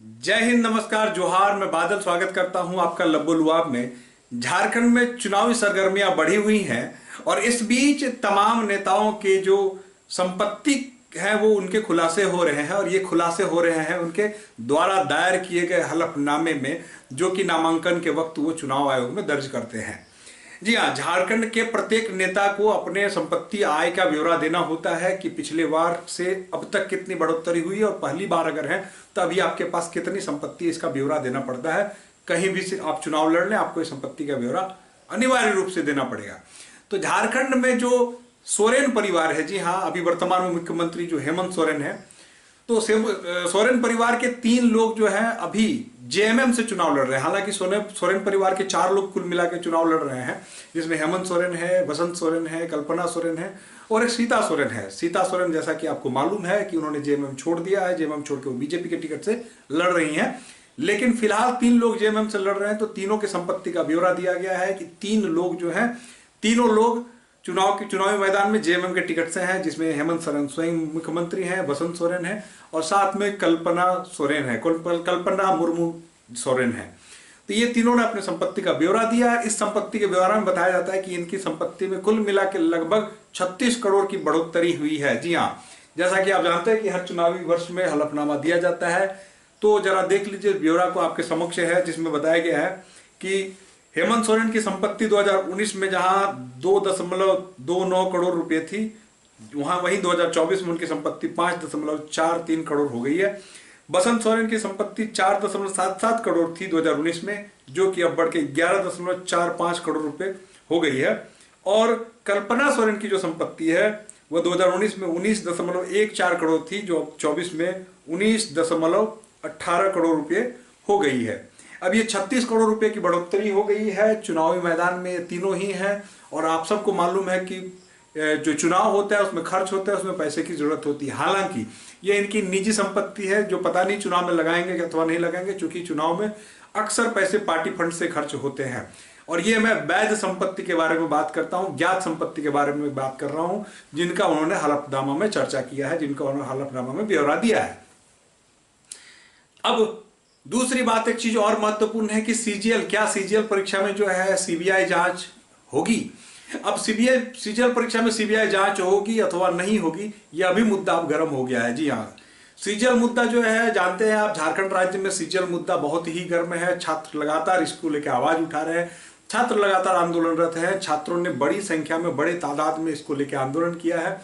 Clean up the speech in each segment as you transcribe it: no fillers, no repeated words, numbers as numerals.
जय हिंद, नमस्कार, जोहार। मैं बादल स्वागत करता हूं आपका लब्बो लुआब में। झारखंड में चुनावी सरगर्मियां बढ़ी हुई हैं और इस बीच तमाम नेताओं के जो संपत्ति है वो उनके खुलासे हो रहे हैं और ये खुलासे हो रहे हैं उनके द्वारा दायर किए गए हलफनामे में, जो कि नामांकन के वक्त वो चुनाव आयोग में दर्ज करते हैं। जी हाँ, झारखंड के प्रत्येक नेता को अपने संपत्ति आय का ब्यौरा देना होता है कि पिछले बार से अब तक कितनी बढ़ोतरी हुई और पहली बार अगर है तो अभी आपके पास कितनी संपत्ति, इसका ब्यौरा देना पड़ता है। कहीं भी से आप चुनाव लड़ लें, आपको इस संपत्ति का ब्यौरा अनिवार्य रूप से देना पड़ेगा। तो झारखंड में जो सोरेन परिवार है, जी हाँ, अभी वर्तमान में मुख्यमंत्री जो हेमंत सोरेन है, तो सोरेन परिवार के 3 लोग जो हैं अभी जेएमएम से चुनाव लड़ रहे हैं। हालांकि सोरेन परिवार के 4 लोग कुल मिला के चुनाव लड़ रहे हैं, जिसमें हेमंत सोरेन है, वसंत सोरेन है, कल्पना सोरेन है और एक सीता सोरेन है। सीता सोरेन, जैसा कि आपको मालूम है कि उन्होंने जेएमएम छोड़ दिया है। जेएमएम छोड़ के वो बीजेपी के टिकट से लड़ रही हैं। लेकिन फिलहाल 3 लोग जेएमएम से लड़ रहे हैं, तो तीनों की संपत्ति का ब्यौरा दिया गया है कि 3 लोग जो हैं, तीनों लोग चुनावी मैदान में जेएमएम के टिकट से हैं, जिसमें हेमंत सोरेन स्वयं मुख्यमंत्री हैं, वसंत सोरेन है और साथ में कल्पना सोरेन है, कल्पना मुर्मू सोरेन है। तो ये तीनों ने अपनी संपत्ति का ब्यौरा दिया। इस संपत्ति के ब्यौरा में बताया जाता है कि इनकी संपत्ति में कुल मिला के लगभग 36 करोड़ की बढ़ोतरी हुई है। जी हाँ, जैसा कि आप जानते हैं कि हर चुनावी वर्ष में हलफनामा दिया जाता है, तो जरा देख लीजिए ब्यौरा को आपके समक्ष है, जिसमें बताया गया है कि हेमंत सोरेन की संपत्ति 2019 में जहां 2.29 करोड़ रुपए थी, वहीं 2024 में उनकी संपत्ति 5.43 करोड़ हो गई है। बसंत सोरेन की संपत्ति 4.77 करोड़ थी 2019 में, जो कि अब बढ़ के 11.45 करोड़ रुपए हो गई है। और कल्पना सोरेन की जो संपत्ति है वह 2019 में 19.14 करोड़ थी, जो 24 में 19.18 करोड़ रुपए हो गई है। अब ये 36 करोड़ रुपए की बढ़ोतरी हो गई है। चुनावी मैदान में तीनों ही हैं और आप सबको मालूम है कि जो चुनाव होता है उसमें खर्च होता है, उसमें पैसे की जरूरत होती है। हालांकि ये इनकी निजी संपत्ति है, जो पता नहीं चुनाव में लगाएंगे अथवा नहीं लगाएंगे, क्योंकि चुनाव में अक्सर पैसे पार्टी फंड से खर्च होते हैं। और ये मैं वैध संपत्ति के बारे में बात करता हूं, ज्ञात संपत्ति के बारे में बात कर रहा हूं, जिनका उन्होंने हलफनामा में चर्चा किया है, जिनका उन्होंने हलफनामा में ब्यौरा दिया है। अब दूसरी बात, एक चीज और महत्वपूर्ण है कि सीजीएल परीक्षा में जो है सीबीआई जांच होगी। अब सीजीएल परीक्षा में सीबीआई जांच होगी अथवा नहीं होगी, यह अभी मुद्दा अब गर्म हो गया है। जी हाँ, सीजीएल मुद्दा जो है, जानते हैं आप, झारखंड राज्य में सीजीएल मुद्दा बहुत ही गर्म है। छात्र लगातार इसको लेकर आवाज उठा रहे हैं, छात्र लगातार आंदोलनरत हैं। छात्रों ने बड़ी संख्या में, बड़े तादाद में इसको लेकर आंदोलन किया है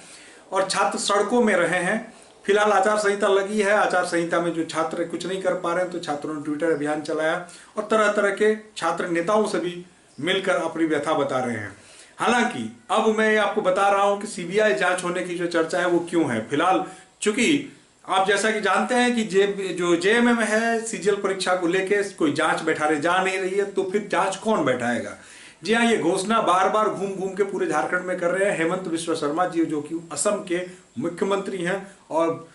और छात्र सड़कों में रहे हैं। फिलहाल आचार संहिता लगी है। आचार संहिता में जो छात्र कुछ नहीं कर पा रहे हैं, तो छात्रों ने ट्विटर अभियान चलाया और तरह तरह के छात्र नेताओं से भी मिलकर अपनी व्यथा बता रहे हैं। हालांकि अब मैं आपको बता रहा हूं कि सीबीआई जांच होने की जो चर्चा है वो क्यों है। फिलहाल चूंकि आप जैसा कि जानते हैं कि जो जेएमएम है, सीजीएल परीक्षा को लेके कोई जांच बैठाने जा नहीं रही है, तो फिर जांच कौन बैठाएगा। जी हाँ, ये घोषणा बार बार घूम घूम के पूरे झारखंड में कर रहे हैं हेमंत बिस्वा शर्मा जी, जो कि असम के मुख्यमंत्री हैं और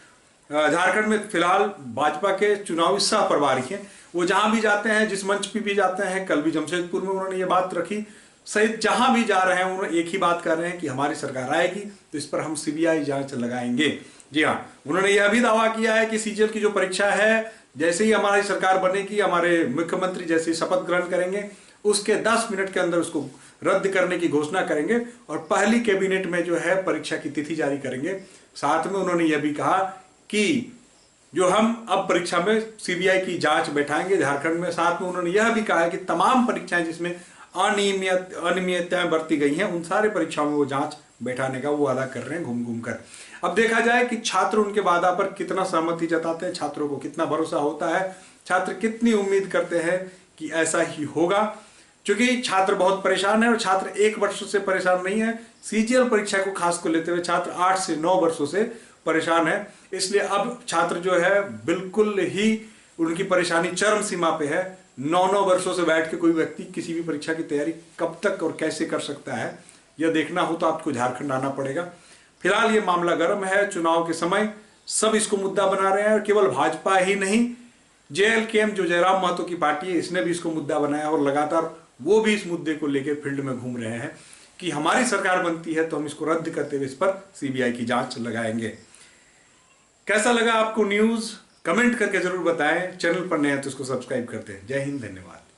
झारखंड में फिलहाल भाजपा के चुनावी सह प्रभारी हैं। वो जहां भी जाते हैं, जिस मंच पे भी जाते हैं, कल भी जमशेदपुर में उन्होंने ये बात रखी, सहित जहां भी जा रहे हैं उन्होंने एक ही बात कर रहे हैं कि हमारी सरकार आएगी तो इस पर हम सीबीआई जांच लगाएंगे। जी हाँ, उन्होंने यह भी दावा किया है कि सीजीएल की जो परीक्षा है, जैसे ही हमारी सरकार बनेगी, हमारे मुख्यमंत्री जैसे ही शपथ ग्रहण करेंगे, उसके 10 मिनट के अंदर उसको रद्द करने की घोषणा करेंगे और पहली कैबिनेट में जो है परीक्षा की तिथि जारी करेंगे। साथ में उन्होंने यह भी कहा कि जो हम अब परीक्षा में सीबीआई की जांच बैठाएंगे झारखंड में। साथ में उन्होंने यह भी कहा है कि तमाम परीक्षाएं जिसमें अनियमितताएं बरती गई हैं, उन सारे परीक्षाओं में वो जांच बैठाने का वो वादा कर रहे हैं घूम घूम कर। अब देखा जाए कि छात्र उनके वादा पर कितना सहमति जताते हैं, छात्रों को कितना भरोसा होता है, छात्र कितनी उम्मीद करते हैं कि ऐसा ही होगा। क्योंकि छात्र बहुत परेशान है और छात्र 1 वर्ष से परेशान नहीं है, सीजीएल परीक्षा को खास को लेते हुए छात्र 8 से 9 वर्षों से परेशान है। इसलिए अब छात्र जो है बिल्कुल ही उनकी परेशानी चरम सीमा पे है। 9-9 वर्षों से बैठ के कोई व्यक्ति किसी भी परीक्षा की तैयारी कब तक और कैसे कर सकता है, यह देखना हो तो आपको झारखंड आना पड़ेगा। फिलहाल ये मामला गर्म है। चुनाव के समय सब इसको मुद्दा बना रहे हैं और केवल भाजपा ही नहीं, जेएलकेएम जो जयराम महतो की पार्टी है, इसने भी इसको मुद्दा बनाया और लगातार वो भी इस मुद्दे को लेकर फील्ड में घूम रहे हैं कि हमारी सरकार बनती है तो हम इसको रद्द करते हुए इस पर सीबीआई की जांच लगाएंगे। कैसा लगा आपको न्यूज? कमेंट करके जरूर बताएं। चैनल पर नए हैं तो इसको सब्सक्राइब करते हैं। जय हिंद, धन्यवाद।